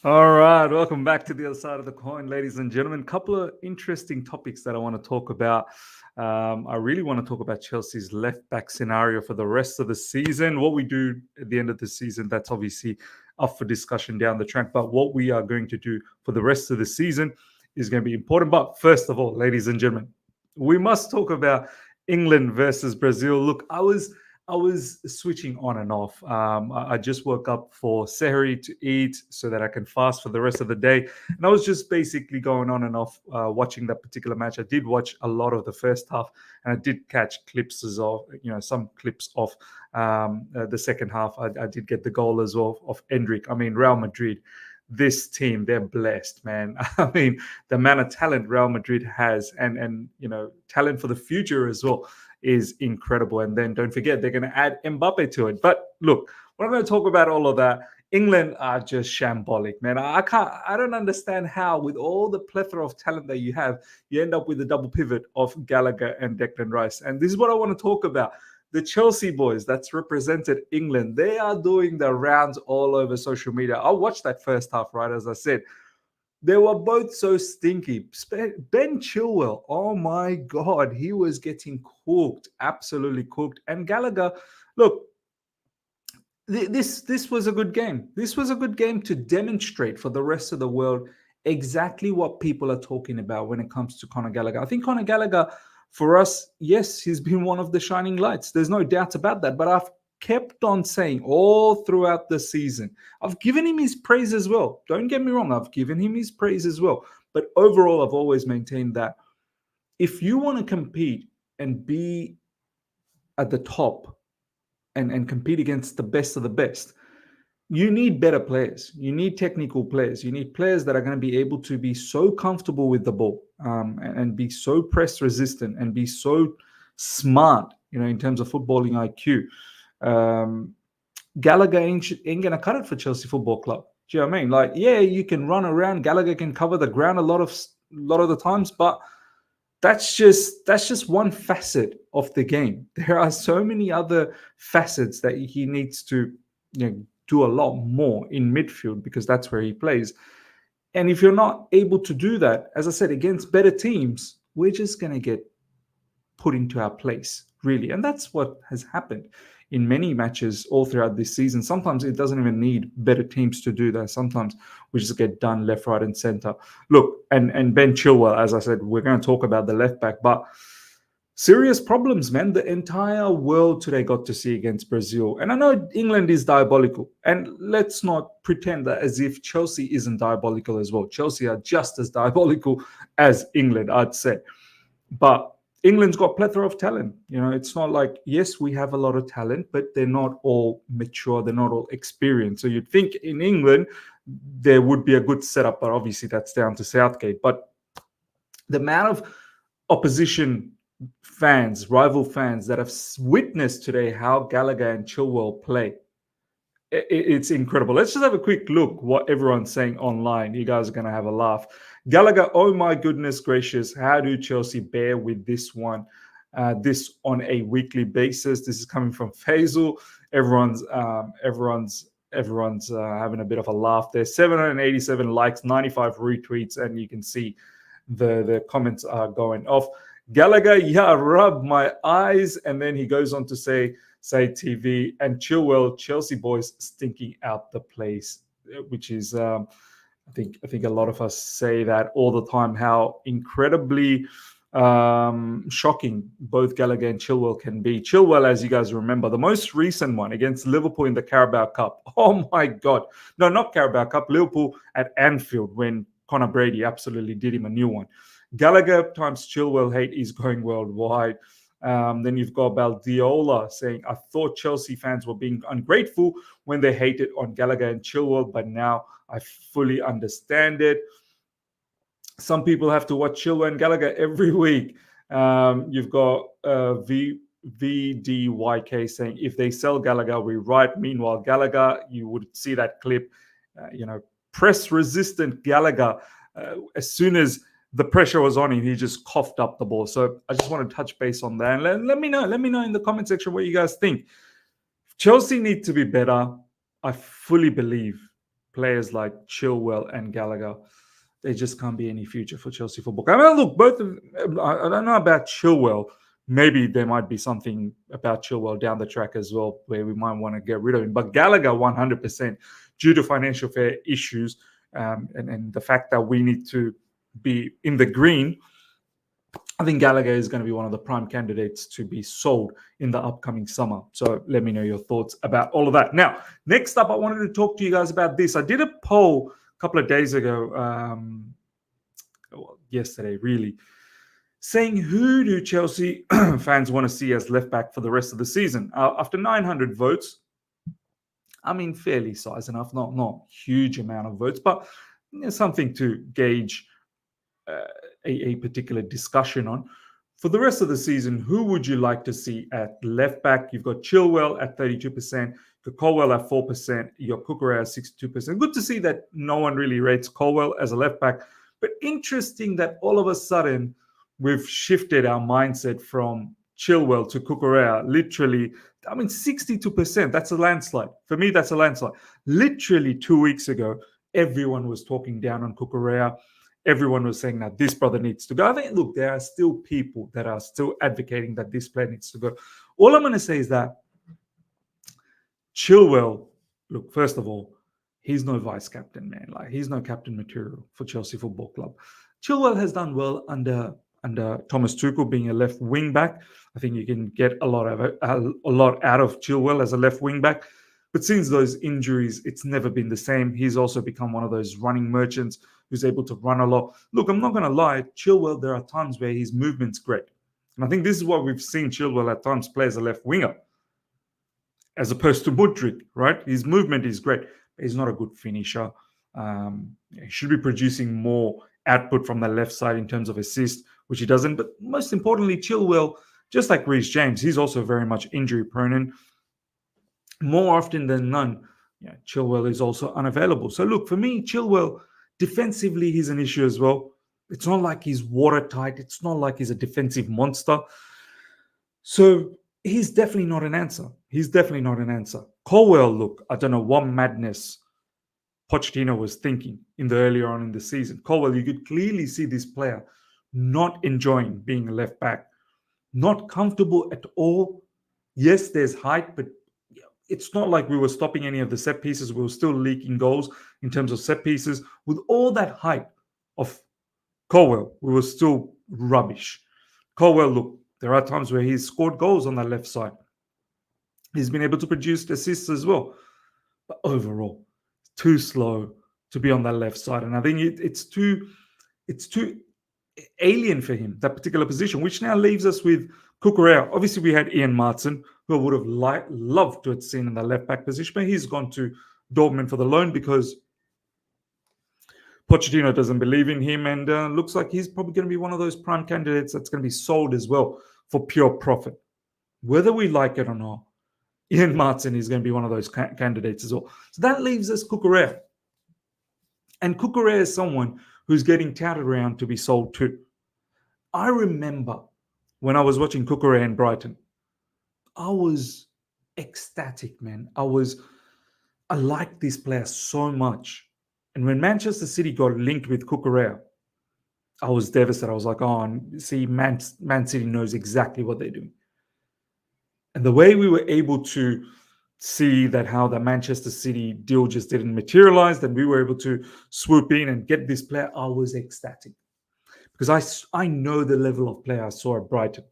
All right, welcome back to the other side of the coin, ladies and gentlemen. Couple of interesting topics that I want to talk about. I really want to talk about Chelsea's left back scenario for the rest of the season. What we do at the end of the season, that's obviously up for discussion down the track. But what we are going to do for the rest of the season is going to be important. But first of all, ladies and gentlemen, we must talk about England versus Brazil. Look, I was switching on and off. I just woke up for Sehri to eat so that I can fast for the rest of the day. And I was just basically going on and off watching that particular match. I did watch a lot of the first half, and I did catch clips of, some clips of the second half. I did get the goal as well of Endrick. I mean, Real Madrid, this team, they're blessed, man. I mean, the amount of talent Real Madrid has, and talent for the future as well, is incredible. And then don't forget, they're going to add Mbappe to it. But look, we're not going to talk about all of that. England are just shambolic, man. I don't understand how, with all the plethora of talent that you have, you end up with a double pivot of Gallagher and Declan Rice. And this is what I want to talk about. The Chelsea boys that's represented England, they are doing the rounds all over social media. I watched that first half, right, as I said. They were both so stinky. Ben Chilwell, oh my God, he was getting cooked, absolutely cooked. And Gallagher, look, this was a good game. This was a good game to demonstrate for the rest of the world exactly what people are talking about when it comes to Conor Gallagher. I think Conor Gallagher, for us, yes, he's been one of the shining lights. There's no doubt about that. But I've kept on saying all throughout the season, I've given him his praise as well. Don't get me wrong, I've given him his praise as well. But overall, I've always maintained that if you want to compete and be at the top and compete against the best of the best, you need better players. You need technical players. You need players that are going to be able to be so comfortable with the ball and be so press resistant and be so smart, in terms of footballing IQ. Gallagher ain't going to cut it for Chelsea Football Club. Do you know what I mean? Like, yeah, you can run around. Gallagher can cover the ground a lot of the times, but that's just one facet of the game. There are so many other facets that he needs to do a lot more in midfield, because that's where he plays. And if you're not able to do that, as I said, against better teams, we're just going to get put into our place, really. And that's what has happened in many matches all throughout this season. Sometimes it doesn't even need better teams to do that. Sometimes we just get done left, right, and center. Look, and Ben Chilwell, as I said, we're going to talk about the left back, but serious problems, man. The entire world today got to see against Brazil. And I know England is diabolical. And let's not pretend that as if Chelsea isn't diabolical as well. Chelsea are just as diabolical as England, I'd say. But England's got plethora of talent. It's not like, yes, we have a lot of talent, but they're not all mature. They're not all experienced. So you'd think in England, there would be a good setup, but obviously that's down to Southgate. But the amount of opposition fans, rival fans that have witnessed today how Gallagher and Chilwell play, it's incredible. Let's just have a quick look what everyone's saying online. You guys are going to have a laugh. Gallagher, oh my goodness gracious, how do Chelsea bear with this one? This on a weekly basis. This is coming from Faisal. Everyone's having a bit of a laugh there. 787 likes, 95 retweets, and you can see the comments are going off. Gallagher, yeah, rub my eyes. And then he goes on to say TV, and Chilwell, Chelsea boys stinking out the place, which is, I think a lot of us say that all the time, how incredibly shocking both Gallagher and Chilwell can be. Chilwell, as you guys remember, the most recent one against Liverpool in the Carabao Cup. Oh my God. No, not Carabao Cup, Liverpool at Anfield, when Conor Brady absolutely did him a new one. Gallagher times Chilwell hate is going worldwide. Then you've got Baldiola saying, I thought Chelsea fans were being ungrateful when they hated on Gallagher and Chilwell, but now I fully understand it. Some people have to watch Chilwell and Gallagher every week. You've got VDYK saying, if they sell Gallagher, we right. Meanwhile, Gallagher, you would see that clip, press-resistant Gallagher, as soon as the pressure was on him, he just coughed up the ball. So I just want to touch base on that. And let me know in the comment section what you guys think. Chelsea need to be better. I fully believe players like Chilwell and Gallagher, there just can't be any future for Chelsea Football Club. I mean, look, both of I don't know about Chilwell. Maybe there might be something about Chilwell down the track as well where we might want to get rid of him. But Gallagher, 100%, due to financial fair issues and the fact that we need to be in the green, I think Gallagher is going to be one of the prime candidates to be sold in the upcoming summer. So let me know your thoughts about all of that. Now, next up, I wanted to talk to you guys about this. I did a poll a couple of days ago, yesterday, really, saying who do Chelsea fans want to see as left back for the rest of the season? After 900 votes, I mean, fairly size enough, not huge amount of votes, but something to gauge a particular discussion on. For the rest of the season, who would you like to see at left back? You've got Chilwell at 32%, Colwill at 4%, your Cucurella at 62%. Good to see that no one really rates Colwill as a left back, but interesting that all of a sudden we've shifted our mindset from Chilwell to Cucurella. Literally, I mean, 62%, that's a landslide. For me, that's a landslide. Literally 2 weeks ago, everyone was talking down on Cucurella. Everyone was saying that this brother needs to go. I think, look, there are still people that are still advocating that this player needs to go. All I'm going to say is that Chilwell, look, first of all, he's no vice captain, man. Like, he's no captain material for Chelsea Football Club. Chilwell has done well under Thomas Tuchel being a left wing back. I think you can get a lot out of Chilwell as a left wing back. But since those injuries, it's never been the same. He's also become one of those running merchants who's able to run a lot. Look, I'm not going to lie. Chilwell, there are times where his movement's great. And I think this is what we've seen Chilwell at times play as a left winger, as opposed to Mudryk, right? His movement is great, but he's not a good finisher. He should be producing more output from the left side in terms of assist, which he doesn't. But most importantly, Chilwell, just like Reece James, he's also very much injury prone. And more often than none, Chilwell is also unavailable. So look, for me, Chilwell, defensively, he's an issue as well. It's not like he's watertight. It's not like he's a defensive monster. So he's definitely not an answer. Colwill, look, I don't know what madness Pochettino was thinking earlier on in the season. Colwill, you could clearly see this player not enjoying being a left back, not comfortable at all. Yes, there's height, but it's not like we were stopping any of the set pieces. We were still leaking goals in terms of set pieces. With all that height of Colwill, we were still rubbish. Colwill, look, there are times where he's scored goals on the left side. He's been able to produce assists as well. But overall, too slow to be on that left side. And I think it's too alien for him, that particular position, which now leaves us with Cucurella. Obviously, we had Ian Martin, who I would have loved to have seen in the left-back position, but he's gone to Dortmund for the loan because Pochettino doesn't believe in him, and looks like he's probably going to be one of those prime candidates that's going to be sold as well for pure profit. Whether we like it or not, Ian Martin is going to be one of those candidates as well. So that leaves us Cucurella. And Cucurella is someone who's getting touted around to be sold too. I remember when I was watching Cucurella in Brighton, I was ecstatic, man. I liked this player so much. And when Manchester City got linked with Cucurella, I was devastated. I was like, oh, see, Man City knows exactly what they're doing. And the way we were able to see that how the Manchester City deal just didn't materialize, that we were able to swoop in and get this player, I was ecstatic. Because I know the level of player I saw at Brighton.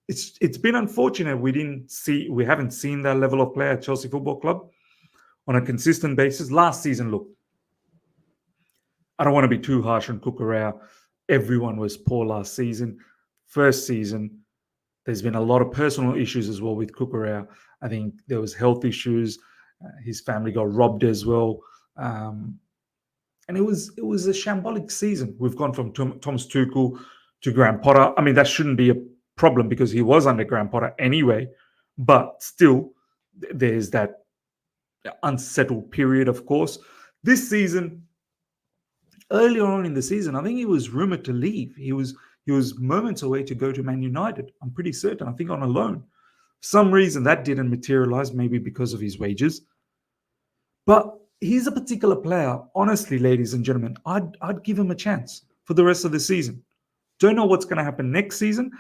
It's been unfortunate we haven't seen that level of player at Chelsea Football Club on a consistent basis. Last season, look, I don't want to be too harsh on Cucurella. Everyone was poor last season. First season, there's been a lot of personal issues as well with Cucurella. I think there was health issues. His family got robbed as well. And it was a shambolic season. We've gone from Thomas Tuchel to Graham Potter. I mean, that shouldn't be a problem because he was under Graham Potter anyway. But still, there's that unsettled period, of course. This season, earlier on in the season, I think he was rumored to leave. He was moments away to go to Man United. I'm pretty certain. I think on a loan. For some reason that didn't materialize, maybe because of his wages. But he's a particular player, honestly, ladies and gentlemen, I'd give him a chance for the rest of the season. Don't know what's going to happen next season.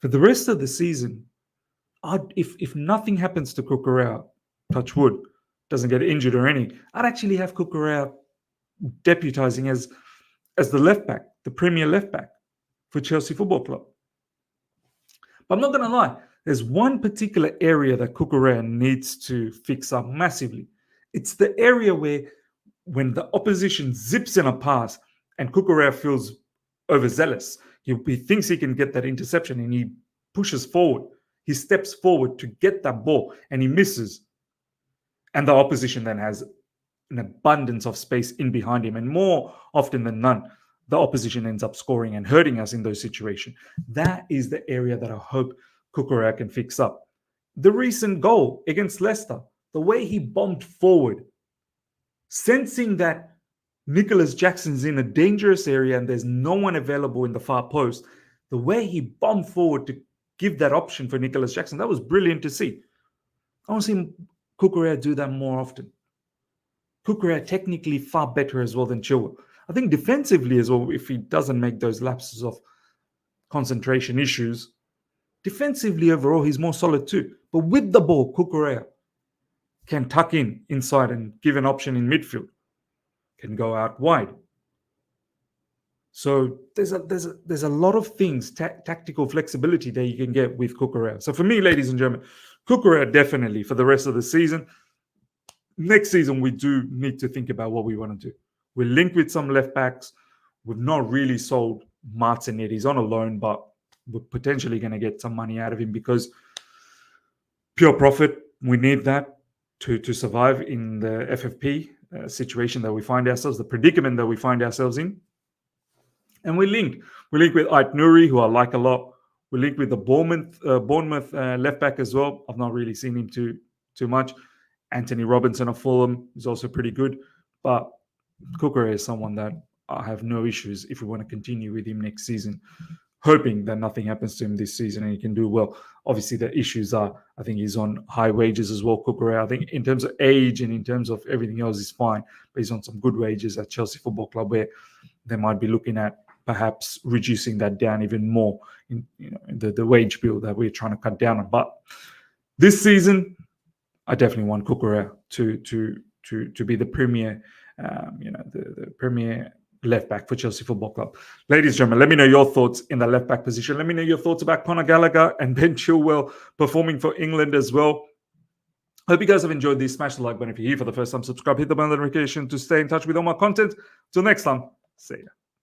For the rest of the season, if nothing happens to Cucurella, touch wood, doesn't get injured or anything, I'd actually have Cucurella deputizing as the left back, the premier left back for Chelsea Football Club. But I'm not going to lie, there's one particular area that Cucurella needs to fix up massively. It's the area where when the opposition zips in a pass and Cucurella feels overzealous, he thinks he can get that interception and he pushes forward. He steps forward to get that ball and he misses. And the opposition then has an abundance of space in behind him. And more often than none, the opposition ends up scoring and hurting us in those situations. That is the area that I hope Cucurella can fix up. The recent goal against Leicester, the way he bombed forward, sensing that Nicholas Jackson's in a dangerous area and there's no one available in the far post, the way he bombed forward to give that option for Nicholas Jackson, that was brilliant to see. I want to see Cucurella do that more often. Cucurella technically far better as well than Chilwell. I think defensively as well, if he doesn't make those lapses of concentration issues, defensively overall, he's more solid too. But with the ball, Cucurella can tuck in inside and give an option in midfield, can go out wide. So there's a lot of things, tactical flexibility that you can get with Cucurella. So for me, ladies and gentlemen, Cucurella definitely for the rest of the season. Next season, we do need to think about what we want to do. We're linked with some left backs. We've not really sold Martin yet. He's on a loan, but we're potentially going to get some money out of him because pure profit, we need that to survive in the FFP situation that we find ourselves, the predicament that we find ourselves in. And we're linked. We're linked with Ait Nouri, who I like a lot. We're linked with the Bournemouth left back as well. I've not really seen him too much. Anthony Robinson of Fulham is also pretty good. But Cucurella is someone that I have no issues if we want to continue with him next season, hoping that nothing happens to him this season and he can do well. Obviously, the issues are, I think he's on high wages as well, Cucurella. I think in terms of age and in terms of everything else, he's fine. But he's on some good wages at Chelsea Football Club where they might be looking at perhaps reducing that down even more in the wage bill that we're trying to cut down on. But this season, I definitely want Cucurella to be the premier, the premier left back for Chelsea Football Club. Ladies and gentlemen, let me know your thoughts in the left back position. Let me know your thoughts about Conor Gallagher and Ben Chilwell performing for England as well. Hope you guys have enjoyed this. Smash the like button if you're here for the first time. Subscribe, hit the bell notification to stay in touch with all my content. Till next time, see ya.